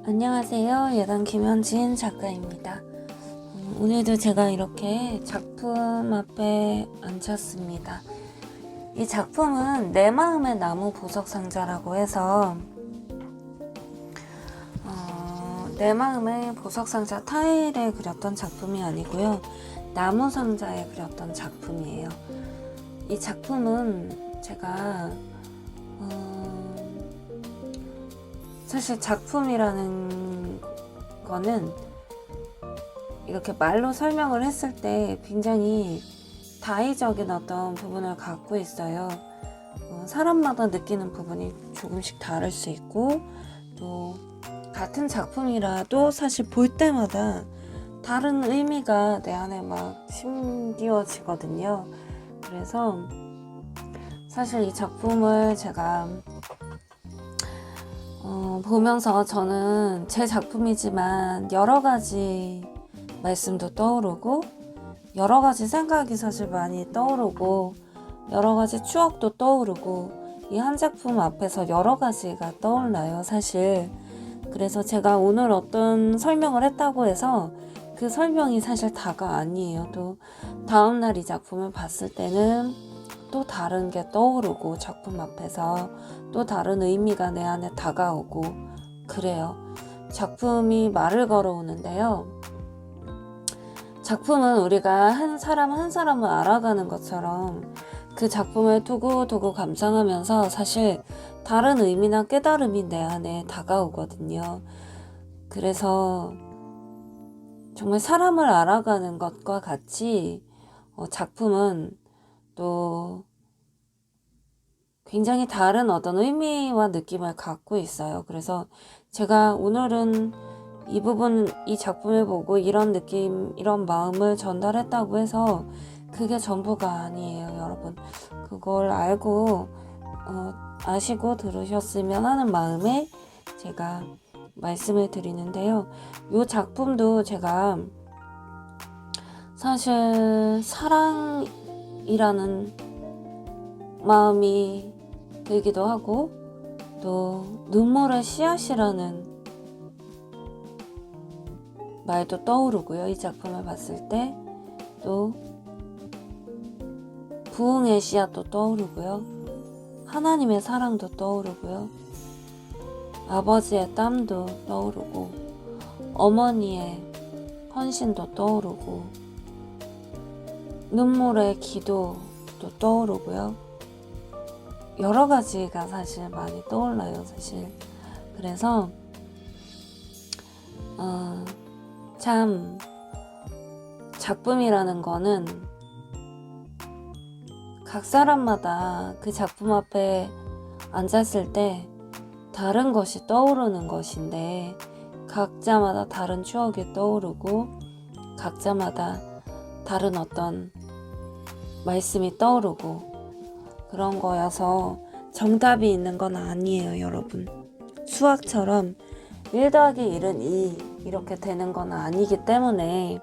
안녕하세요. 예단 김현진 작가입니다. 오늘도 제가 이렇게 작품 앞에 앉혔습니다. 이 작품은 내 마음의 나무 보석상자라고 해서 내 마음의 보석상자 타일에 그렸던 작품이 아니고요. 나무 상자에 그렸던 작품이에요. 이 작품은 제가 사실 작품이라는 거는 이렇게 말로 설명을 했을 때 굉장히 다의적인 어떤 부분을 갖고 있어요. 사람마다 느끼는 부분이 조금씩 다를 수 있고, 또 같은 작품이라도 사실 볼 때마다 다른 의미가 내 안에 막 심기어지거든요. 그래서 사실 이 작품을 제가 보면서 저는 제 작품이지만 여러 가지 말씀도 떠오르고 여러 가지 생각이 사실 많이 떠오르고 여러 가지 추억도 떠오르고 이 한 작품 앞에서 여러 가지가 떠올라요, 사실. 그래서 제가 오늘 어떤 설명을 했다고 해서 그 설명이 사실 다가 아니에요. 또 다음날 이 작품을 봤을 때는 또 다른 게 떠오르고 작품 앞에서 또 다른 의미가 내 안에 다가오고 그래요. 작품이 말을 걸어오는데요. 작품은 우리가 한 사람 한 사람을 알아가는 것처럼 그 작품을 두고두고 감상하면서 사실 다른 의미나 깨달음이 내 안에 다가오거든요. 그래서 정말 사람을 알아가는 것과 같이 작품은 또 굉장히 다른 어떤 의미와 느낌을 갖고 있어요. 그래서 제가 오늘은 이 작품을 보고 이런 느낌, 이런 마음을 전달했다고 해서 그게 전부가 아니에요, 여러분. 그걸 알고 아시고 들으셨으면 하는 마음에 제가 말씀을 드리는데요. 이 작품도 제가 사실 사랑이라는 마음이 들기도 하고 또 눈물의 씨앗이라는 말도 떠오르고요. 이 작품을 봤을 때 또 부흥의 씨앗도 떠오르고요. 하나님의 사랑도 떠오르고요. 아버지의 땀도 떠오르고 어머니의 헌신도 떠오르고 눈물의 기도도 떠오르고요. 여러 가지가 사실 많이 떠올라요, 사실. 그래서 참 작품이라는 거는 각 사람마다 그 작품 앞에 앉았을 때 다른 것이 떠오르는 것인데 각자마다 다른 추억이 떠오르고 각자마다 다른 어떤 말씀이 떠오르고 그런 거여서 정답이 있는 건 아니에요, 여러분. 수학처럼 1 더하기 1은 2 이렇게 되는 건 아니기 때문에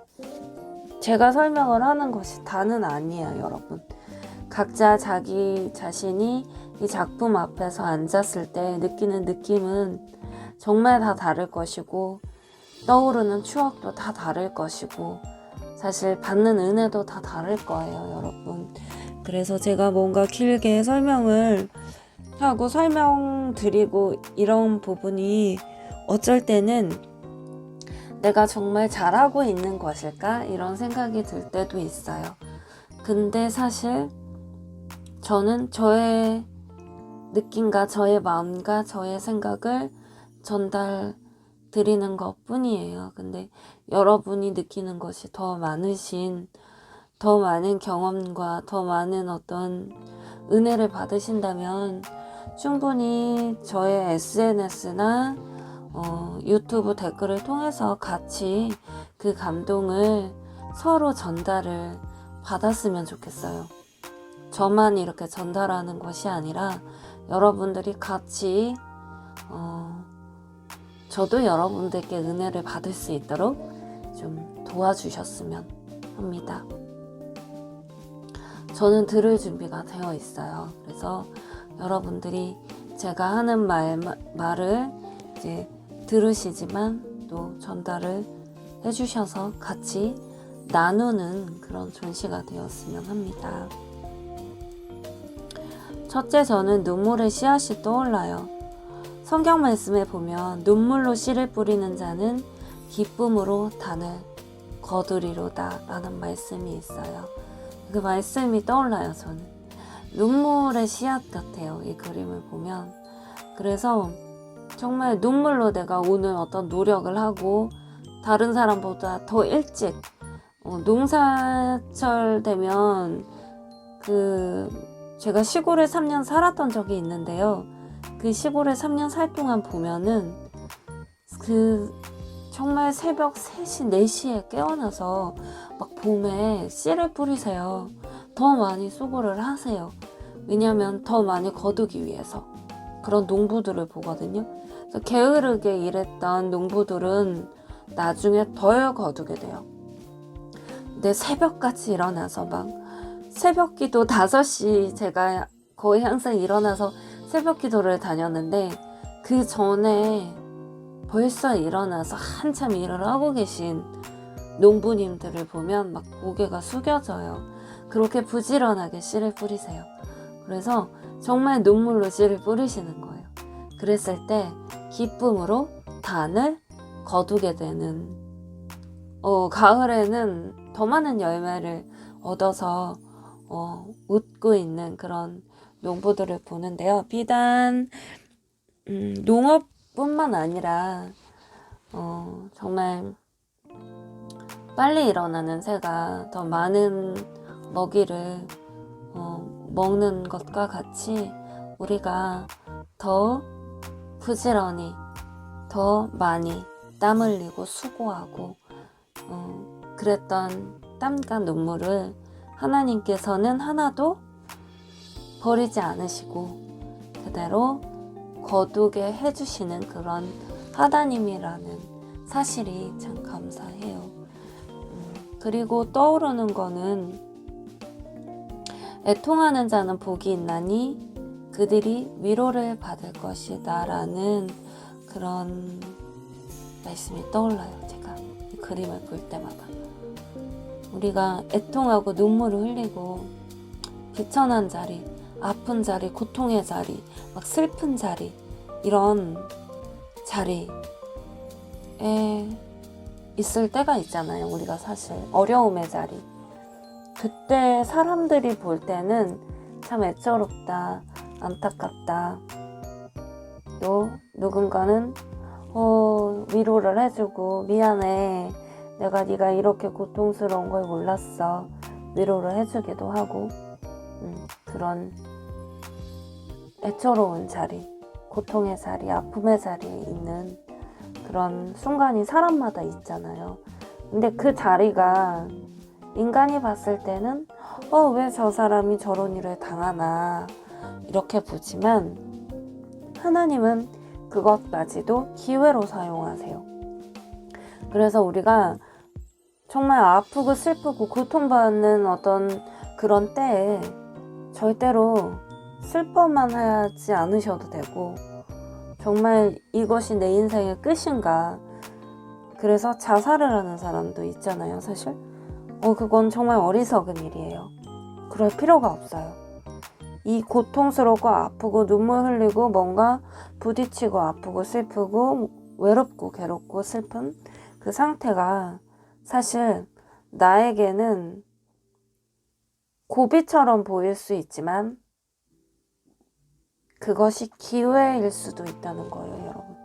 제가 설명을 하는 것이 다는 아니에요, 여러분. 각자 자기 자신이 이 작품 앞에서 앉았을 때 느끼는 느낌은 정말 다 다를 것이고 떠오르는 추억도 다 다를 것이고 사실 받는 은혜도 다 다를 거예요, 여러분. 그래서 제가 뭔가 길게 설명을 하고 설명드리고 이런 부분이 어쩔 때는 내가 정말 잘하고 있는 것일까? 이런 생각이 들 때도 있어요. 근데 사실 저는 저의 느낌과 저의 마음과 저의 생각을 전달드리는 것 뿐이에요. 근데 여러분이 느끼는 것이 더 많은 경험과 더 많은 어떤 은혜를 받으신다면 충분히 저의 SNS나 유튜브 댓글을 통해서 같이 그 감동을 서로 전달을 받았으면 좋겠어요. 저만 이렇게 전달하는 것이 아니라 여러분들이 같이 저도 여러분들께 은혜를 받을 수 있도록 좀 도와주셨으면 합니다. 저는 들을 준비가 되어 있어요. 그래서 여러분들이 제가 하는 말을 이제 들으시지만 또 전달을 해주셔서 같이 나누는 그런 전시가 되었으면 합니다. 첫째, 저는 눈물의 씨앗이 떠올라요. 성경 말씀에 보면 눈물로 씨를 뿌리는 자는 기쁨으로 단을 거두리로다 라는 말씀이 있어요. 그 말씀이 떠올라요. 저는 눈물의 씨앗 같아요, 이 그림을 보면. 그래서 정말 눈물로 내가 오늘 어떤 노력을 하고 다른 사람보다 더 일찍 농사철 되면 제가 시골에 3년 살았던 적이 있는데요. 그 시골에 3년 살 동안 보면은 정말 새벽 3시, 4시에 깨어나서 막 봄에 씨를 뿌리세요. 더 많이 수고를 하세요. 왜냐면 더 많이 거두기 위해서. 그런 농부들을 보거든요. 그래서 게으르게 일했던 농부들은 나중에 덜 거두게 돼요. 근데 새벽같이 일어나서 막 새벽 기도 5시 제가 거의 항상 일어나서 새벽 기도를 다녔는데 그 전에 벌써 일어나서 한참 일을 하고 계신 농부님들을 보면 막 고개가 숙여져요. 그렇게 부지런하게 씨를 뿌리세요. 그래서 정말 눈물로 씨를 뿌리시는 거예요. 그랬을 때 기쁨으로 단을 거두게 되는 가을에는 더 많은 열매를 얻어서 웃고 있는 그런 농부들을 보는데요. 비단 농업뿐만 아니라 정말 빨리 일어나는 새가 더 많은 먹이를 먹는 것과 같이 우리가 더 부지런히 더 많이 땀 흘리고 수고하고 그랬던 땀과 눈물을 하나님께서는 하나도 버리지 않으시고 그대로 거두게 해주시는 그런 하나님이라는 사실이 참 감사해요. 그리고 떠오르는 거는 애통하는 자는 복이 있나니 그들이 위로를 받을 것이다 라는 그런 말씀이 떠올라요. 제가 이 그림을 볼 때마다 우리가 애통하고 눈물을 흘리고 비천한 자리, 아픈 자리, 고통의 자리, 막 슬픈 자리, 이런 자리에 있을 때가 있잖아요. 우리가 사실 어려움의 자리. 그때 사람들이 볼 때는 참 애처롭다, 안타깝다. 또 누군가는 위로를 해주고 미안해. 내가 네가 이렇게 고통스러운 걸 몰랐어. 위로를 해주기도 하고 그런 애처로운 자리, 고통의 자리, 아픔의 자리에 있는 그런 순간이 사람마다 있잖아요. 근데 그 자리가 인간이 봤을 때는 왜 저 사람이 저런 일을 당하나 이렇게 보지만 하나님은 그것까지도 기회로 사용하세요. 그래서 우리가 정말 아프고 슬프고 고통받는 어떤 그런 때에 절대로 슬퍼만 하지 않으셔도 되고 정말 이것이 내 인생의 끝인가 그래서 자살을 하는 사람도 있잖아요. 사실 그건 정말 어리석은 일이에요. 그럴 필요가 없어요. 이 고통스럽고 아프고 눈물 흘리고 뭔가 부딪히고 아프고 슬프고 외롭고 괴롭고 슬픈 그 상태가 사실 나에게는 고비처럼 보일 수 있지만 그것이 기회일 수도 있다는 거예요, 여러분.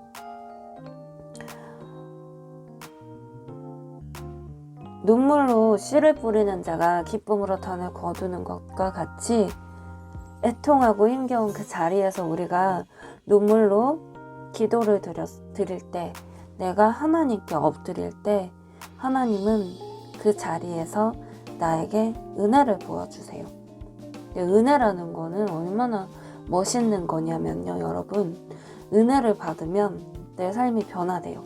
눈물로 씨를 뿌리는 자가 기쁨으로 단을 거두는 것과 같이 애통하고 힘겨운 그 자리에서 우리가 눈물로 기도를 드릴 때, 내가 하나님께 엎드릴 때 하나님은 그 자리에서 나에게 은혜를 보여주세요. 은혜라는 거는 얼마나 멋있는 거냐면요, 여러분. 은혜를 받으면 내 삶이 변화돼요.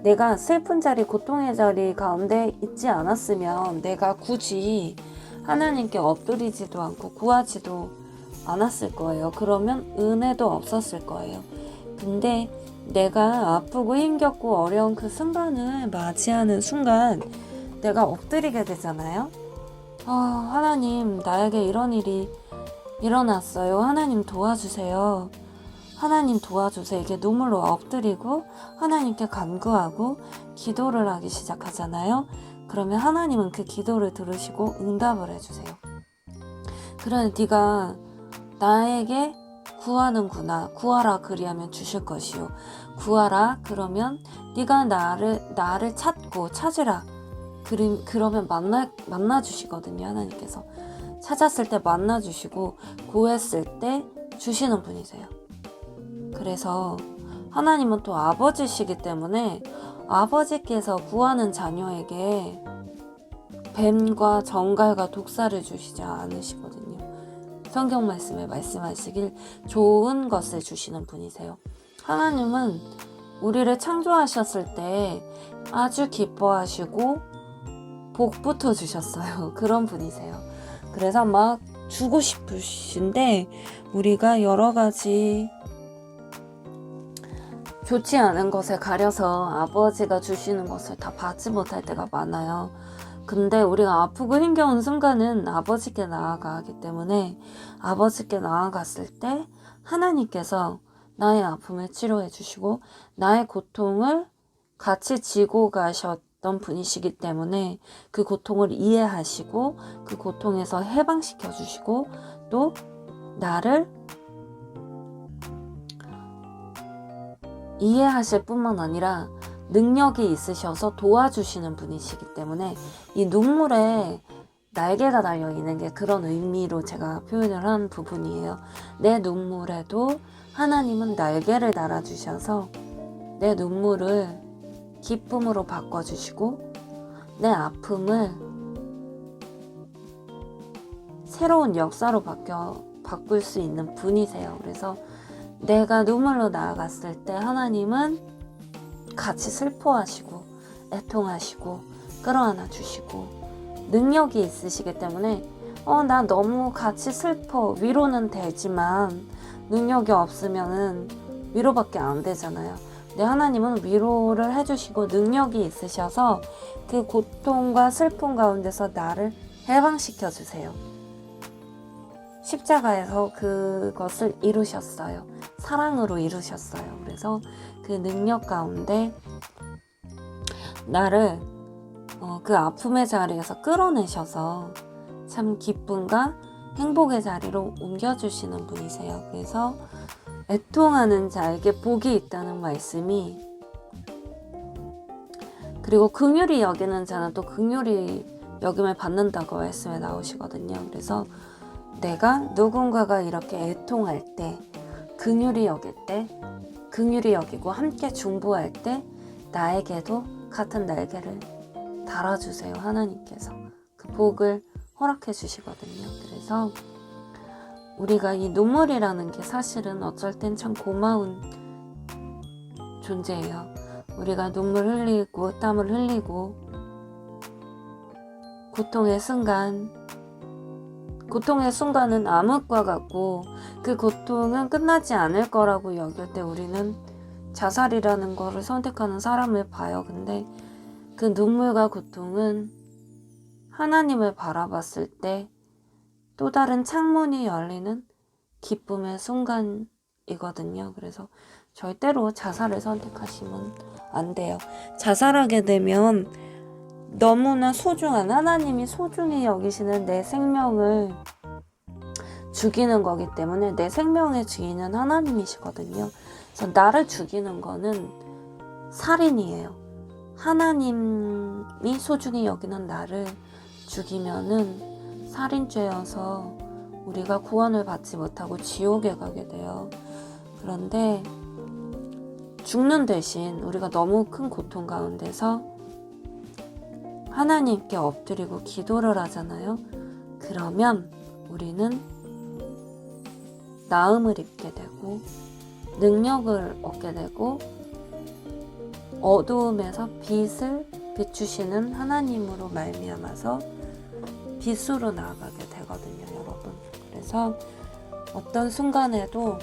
내가 슬픈 자리, 고통의 자리 가운데 있지 않았으면 내가 굳이 하나님께 엎드리지도 않고 구하지도 않았을 거예요. 그러면 은혜도 없었을 거예요. 근데 내가 아프고 힘겹고 어려운 그 순간을 맞이하는 순간 내가 엎드리게 되잖아요. 하나님, 나에게 이런 일이 일어났어요. 하나님 도와주세요. 하나님 도와주세요. 이게 눈물로 엎드리고 하나님께 간구하고 기도를 하기 시작하잖아요. 그러면 하나님은 그 기도를 들으시고 응답을 해주세요. 그래, 네가 나에게 구하는구나. 구하라 그리하면 주실 것이요. 구하라 그러면 네가 나를 찾고 찾으라. 그러면 만나 주시거든요. 하나님께서 찾았을 때 만나 주시고 구했을 때 주시는 분이세요. 그래서 하나님은 또 아버지시기 때문에 아버지께서 구하는 자녀에게 뱀과 정갈과 독사를 주시지 않으시거든요. 성경 말씀에 말씀하시길 좋은 것을 주시는 분이세요. 하나님은 우리를 창조하셨을 때 아주 기뻐하시고 복부터 주셨어요. 그런 분이세요. 그래서 막 주고 싶으신데 우리가 여러 가지 좋지 않은 것에 가려서 아버지가 주시는 것을 다 받지 못할 때가 많아요. 근데 우리가 아프고 힘겨운 순간은 아버지께 나아가기 때문에 아버지께 나아갔을 때 하나님께서 나의 아픔을 치료해 주시고 나의 고통을 같이 지고 가셨던 분이시기 때문에 그 고통을 이해하시고 그 고통에서 해방시켜 주시고 또 나를 이해하실 뿐만 아니라 능력이 있으셔서 도와주시는 분이시기 때문에 이 눈물에 날개가 달려있는 게 그런 의미로 제가 표현을 한 부분이에요. 내 눈물에도 하나님은 날개를 달아주셔서 내 눈물을 기쁨으로 바꿔주시고 내 아픔을 새로운 역사로 바꿀 수 있는 분이세요. 그래서 내가 눈물로 나아갔을 때 하나님은 같이 슬퍼하시고 애통하시고 끌어안아 주시고 능력이 있으시기 때문에 나 너무 같이 슬퍼 위로는 되지만 능력이 없으면은 위로밖에 안 되잖아요. 근데 하나님은 위로를 해주시고 능력이 있으셔서 그 고통과 슬픔 가운데서 나를 해방시켜 주세요. 십자가에서 그것을 이루셨어요. 사랑으로 이루셨어요. 그래서 그 능력 가운데 나를 그 아픔의 자리에서 끌어내셔서 참 기쁨과 행복의 자리로 옮겨주시는 분이세요. 그래서 애통하는 자에게 복이 있다는 말씀이, 그리고 긍휼히 여기는 자는 또 긍휼히 여김을 받는다고 말씀에 나오시거든요. 그래서 내가 누군가가 이렇게 애통할 때, 긍휼히 여길 때, 긍휼히 여기고 함께 중보할 때 나에게도 같은 날개를 달아주세요. 하나님께서 그 복을 허락해 주시거든요. 그래서 우리가 이 눈물이라는 게 사실은 어쩔 땐 참 고마운 존재예요. 우리가 눈물 흘리고 땀을 흘리고 고통의 순간은 암흑과 같고 그 고통은 끝나지 않을 거라고 여길 때 우리는 자살이라는 거를 선택하는 사람을 봐요. 근데 그 눈물과 고통은 하나님을 바라봤을 때 또 다른 창문이 열리는 기쁨의 순간이거든요. 그래서 절대로 자살을 선택하시면 안 돼요. 자살하게 되면 너무나 소중한, 하나님이 소중히 여기시는 내 생명을 죽이는 거기 때문에 내 생명의 주인은 하나님이시거든요. 그래서 나를 죽이는 거는 살인이에요. 하나님이 소중히 여기는 나를 죽이면은 살인죄여서 우리가 구원을 받지 못하고 지옥에 가게 돼요. 그런데 죽는 대신 우리가 너무 큰 고통 가운데서 하나님께 엎드리고 기도를 하잖아요. 그러면 우리는 나음을 입게 되고 능력을 얻게 되고 어두움에서 빛을 비추시는 하나님으로 말미암아서 빛으로 나아가게 되거든요, 여러분. 그래서 어떤 순간에도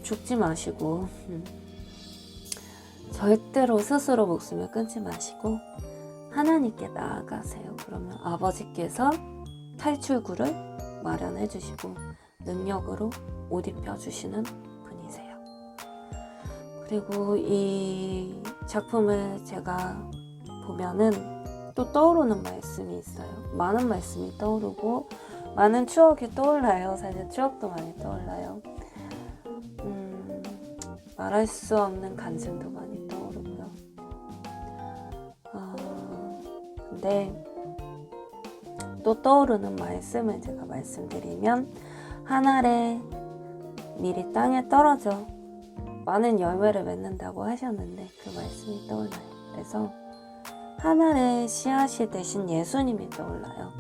죽지 마시고 절대로 스스로 목숨을 끊지 마시고 하나님께 나아가세요. 그러면 아버지께서 탈출구를 마련해 주시고 능력으로 옷 입혀 주시는 분이세요. 그리고 이 작품을 제가 보면은 또 떠오르는 말씀이 있어요. 많은 말씀이 떠오르고 많은 추억이 떠올라요. 사실 추억도 많이 떠올라요. 말할 수 없는 간증도 많이 떠오르고요. 근데 또 떠오르는 말씀을 제가 말씀드리면, 한 알의 밀이 땅에 떨어져 많은 열매를 맺는다고 하셨는데 그 말씀이 떠올라요. 그래서 한 알의 씨앗이 되신 예수님이 떠올라요.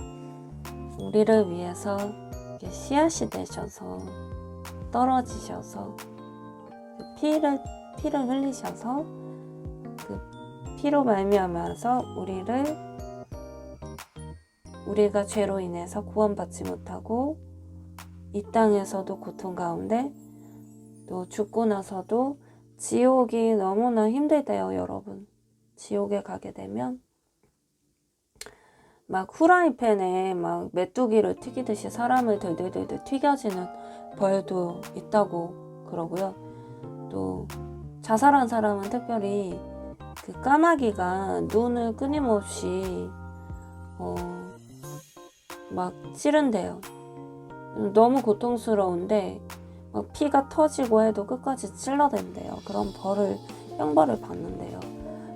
우리를 위해서 씨앗이 되셔서 떨어지셔서 피를 흘리셔서 그 피로 말미암아서 우리가 죄로 인해서 구원받지 못하고 이 땅에서도 고통 가운데 또 죽고 나서도 지옥이 너무나 힘들대요, 여러분. 지옥에 가게 되면 막 후라이팬에 막 메뚜기를 튀기듯이 사람을 들들들들 튀겨지는 벌도 있다고 그러고요. 또 자살한 사람은 특별히 그 까마귀가 눈을 끊임없이 막 찌른대요. 너무 고통스러운데 막 피가 터지고 해도 끝까지 찔러댄대요. 그런 형벌을 받는데요.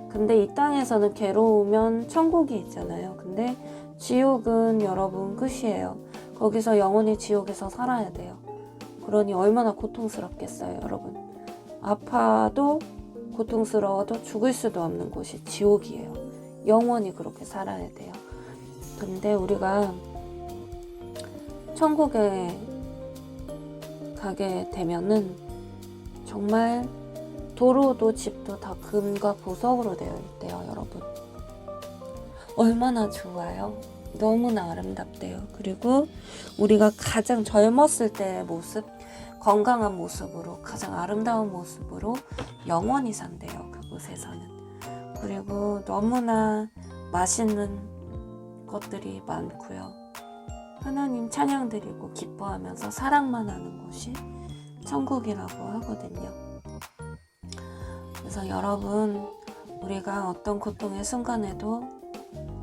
근데 이 땅에서는 괴로우면 천국이 있잖아요. 근데 지옥은 여러분 끝이에요. 거기서 영원히 지옥에서 살아야 돼요. 그러니 얼마나 고통스럽겠어요, 여러분. 아파도 고통스러워도 죽을 수도 없는 곳이 지옥이에요. 영원히 그렇게 살아야 돼요. 근데 우리가 천국에 가게 되면은 정말 도로도 집도 다 금과 보석으로 되어 있대요, 여러분. 얼마나 좋아요. 너무나 아름답대요. 그리고 우리가 가장 젊었을 때의 모습, 건강한 모습으로, 가장 아름다운 모습으로 영원히 산대요, 그곳에서는. 그리고 너무나 맛있는 것들이 많고요. 하나님 찬양드리고 기뻐하면서 사랑만 하는 곳이 천국이라고 하거든요. 그래서 여러분, 우리가 어떤 고통의 순간에도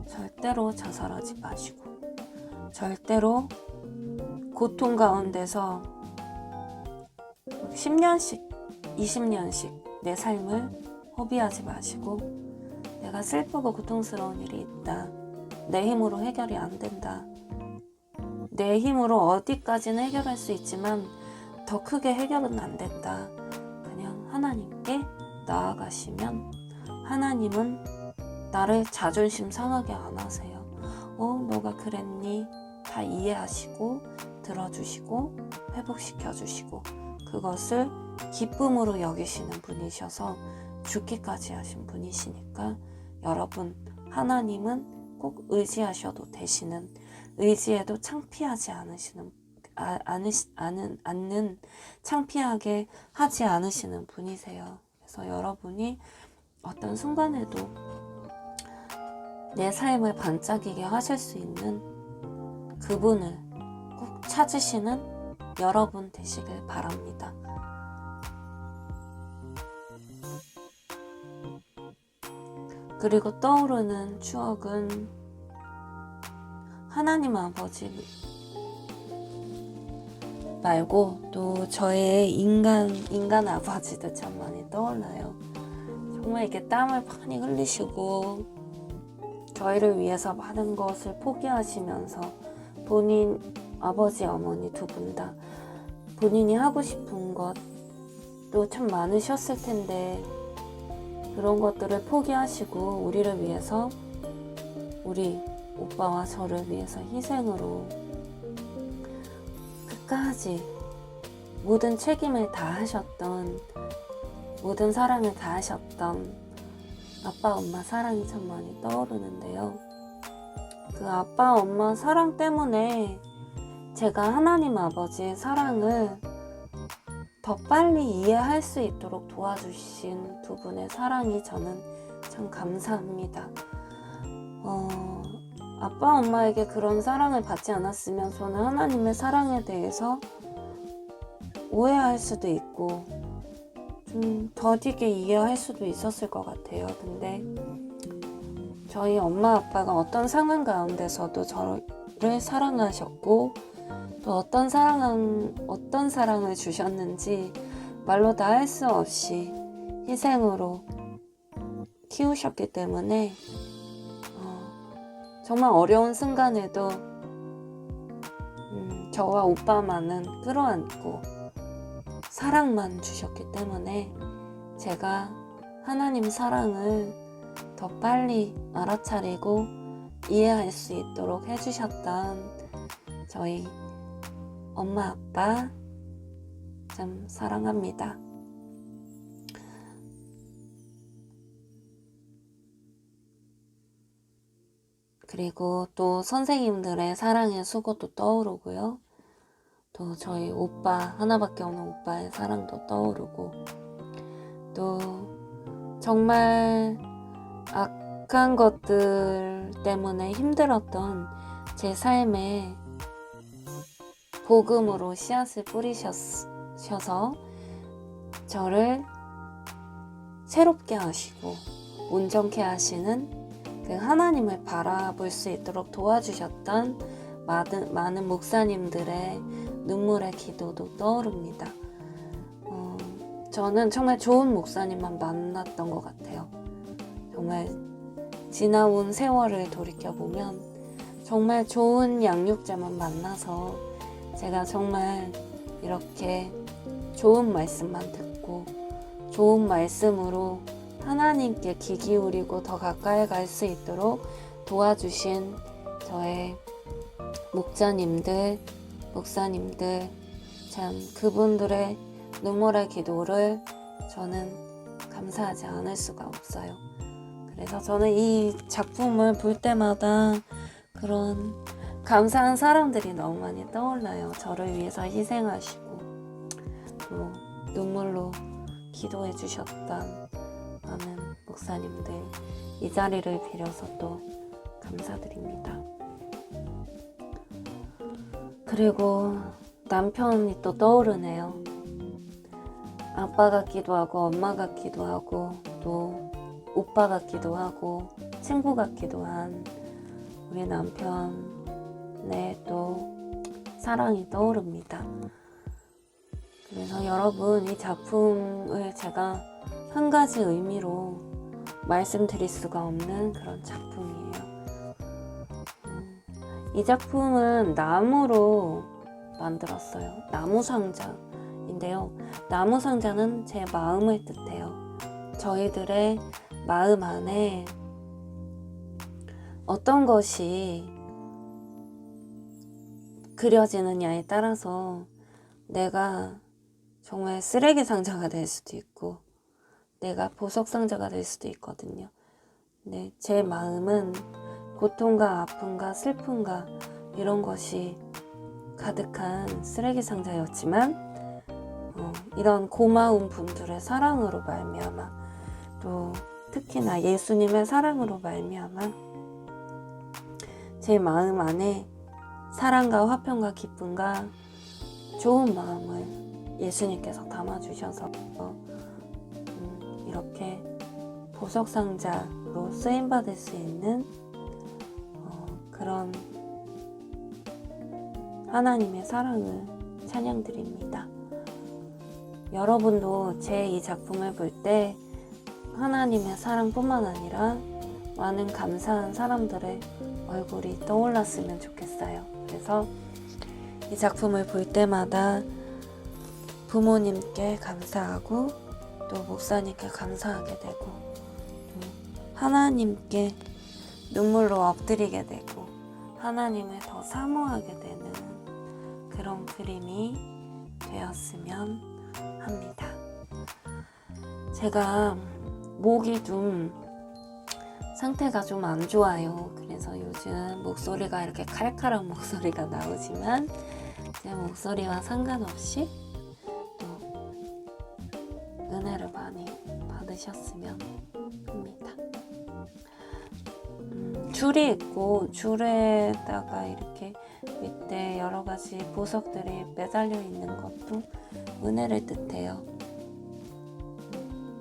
절대로 자살하지 마시고, 절대로 고통 가운데서 10년씩, 20년씩 내 삶을 허비하지 마시고, 내가 슬프고 고통스러운 일이 있다, 내 힘으로 해결이 안 된다, 내 힘으로 어디까지는 해결할 수 있지만 더 크게 해결은 안 된다, 그냥 하나님께 나아가시면 하나님은 나를 자존심 상하게 안 하세요. 너가 그랬니? 다 이해하시고 들어주시고 회복시켜주시고 그것을 기쁨으로 여기시는 분이셔서 죽기까지 하신 분이시니까 여러분, 하나님은 꼭 의지하셔도 되시는, 의지에도 창피하지 않는 창피하게 하지 않으시는 분이세요. 그래서 여러분이 어떤 순간에도 내 삶을 반짝이게 하실 수 있는 그분을 꼭 찾으시는 여러분 되시길 바랍니다. 그리고 떠오르는 추억은 하나님 아버지 말고 또 저의 인간 아버지도 참 많이 떠올라요. 정말 이렇게 땀을 많이 흘리시고 저희를 위해서 많은 것을 포기하시면서 본인 아버지 어머니 두 분 다 본인이 하고 싶은 것도 참 많으셨을 텐데 그런 것들을 포기하시고 우리를 위해서, 우리 오빠와 저를 위해서 희생으로 끝까지 모든 책임을 다 하셨던, 모든 사랑을 다 하셨던 아빠 엄마 사랑이 참 많이 떠오르는데요. 그 아빠 엄마 사랑 때문에 제가 하나님 아버지의 사랑을 더 빨리 이해할 수 있도록 도와주신 두 분의 사랑이 저는 참 감사합니다. 아빠 엄마에게 그런 사랑을 받지 않았으면 저는 하나님의 사랑에 대해서 오해할 수도 있고 좀 더디게 이해할 수도 있었을 것 같아요. 근데 저희 엄마 아빠가 어떤 상황 가운데서도 저를 사랑하셨고 또 어떤 사랑을 주셨는지 말로 다 할 수 없이 희생으로 키우셨기 때문에 정말 어려운 순간에도 저와 오빠만은 끌어안고 사랑만 주셨기 때문에 제가 하나님 사랑을 더 빨리 알아차리고 이해할 수 있도록 해주셨던 저희 엄마 아빠 참 사랑합니다. 그리고 또 선생님들의 사랑의 수고도 떠오르고요. 또 저희 오빠, 하나밖에 없는 오빠의 사랑도 떠오르고 또 정말 악한 것들 때문에 힘들었던 제 삶에 복음으로 씨앗을 뿌리셔서 저를 새롭게 하시고 온전케 하시는 그 하나님을 바라볼 수 있도록 도와주셨던 많은 목사님들의 눈물의 기도도 떠오릅니다. 저는 정말 좋은 목사님만 만났던 것 같아요. 정말 지나온 세월을 돌이켜보면 정말 좋은 양육자만 만나서 제가 정말 이렇게 좋은 말씀만 듣고 좋은 말씀으로 하나님께 귀 기울이고 더 가까이 갈 수 있도록 도와주신 저의 목자님들, 목사님들 참 그분들의 눈물의 기도를 저는 감사하지 않을 수가 없어요. 그래서 저는 이 작품을 볼 때마다 그런 감사한 사람들이 너무 많이 떠올라요. 저를 위해서 희생하시고 또 눈물로 기도해 주셨던 많은 목사님들 이 자리를 빌어서 또 감사드립니다. 그리고 남편이 또 떠오르네요. 아빠 같기도 하고 엄마 같기도 하고 또 오빠 같기도 하고 친구 같기도 한 우리 남편의 또 사랑이 떠오릅니다. 그래서 여러분 이 작품을 제가 한 가지 의미로 말씀드릴 수가 없는 그런 작품이에요. 이 작품은 나무로 만들었어요. 나무 상자인데요. 나무 상자는 제 마음을 뜻해요. 저희들의 마음 안에 어떤 것이 그려지느냐에 따라서 내가 정말 쓰레기 상자가 될 수도 있고 내가 보석 상자가 될 수도 있거든요. 근데 제 마음은 고통과 아픔과 슬픔과 이런 것이 가득한 쓰레기 상자였지만 이런 고마운 분들의 사랑으로 말미암아 또 특히나 예수님의 사랑으로 말미암아 제 마음 안에 사랑과 화평과 기쁨과 좋은 마음을 예수님께서 담아주셔서 이렇게 보석상자로 쓰임받을 수 있는 그런 하나님의 사랑을 찬양드립니다. 여러분도 제 이 작품을 볼 때 하나님의 사랑뿐만 아니라 많은 감사한 사람들의 얼굴이 떠올랐으면 좋겠어요. 그래서 이 작품을 볼 때마다 부모님께 감사하고 또 목사님께 감사하게 되고 하나님께 눈물로 엎드리게 되고 하나님을 더 사모하게 되는 그런 그림이 되었으면 합니다. 제가 목이 좀 상태가 좀 안 좋아요. 그래서 요즘 목소리가 이렇게 칼칼한 목소리가 나오지만 제 목소리와 상관없이 또 은혜를 많이 받으셨으면 합니다. 줄이 있고 줄에다가 이렇게 밑에 여러 가지 보석들이 매달려 있는 것도 은혜를 뜻해요.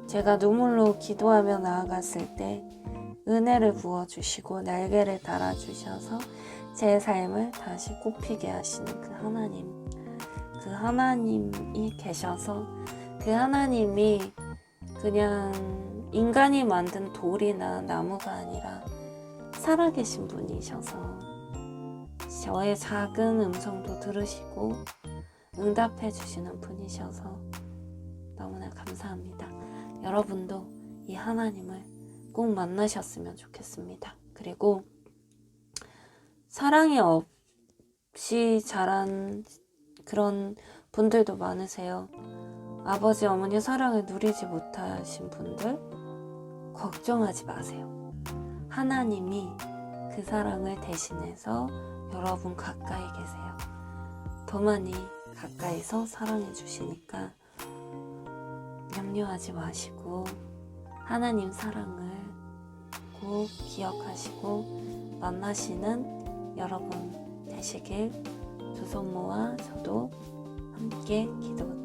제가 눈물로 기도하며 나아갔을 때 은혜를 부어주시고 날개를 달아주셔서 제 삶을 다시 꽃피게 하시는 그 하나님이 계셔서 그 하나님이 그냥 인간이 만든 돌이나 나무가 아니라 살아계신 분이셔서 저의 작은 음성도 들으시고 응답해 주시는 분이셔서 너무나 감사합니다. 여러분도 이 하나님을 꼭 만나셨으면 좋겠습니다. 그리고 사랑이 없이 자란 그런 분들도 많으세요. 아버지, 어머니 사랑을 누리지 못하신 분들 걱정하지 마세요. 하나님이 그 사랑을 대신해서 여러분 가까이 계세요. 더 많이 가까이서 사랑해 주시니까 염려하지 마시고 하나님 사랑을 꼭 기억하시고 만나시는 여러분 되시길 두 손 모아 저도 함께 기도드립니다.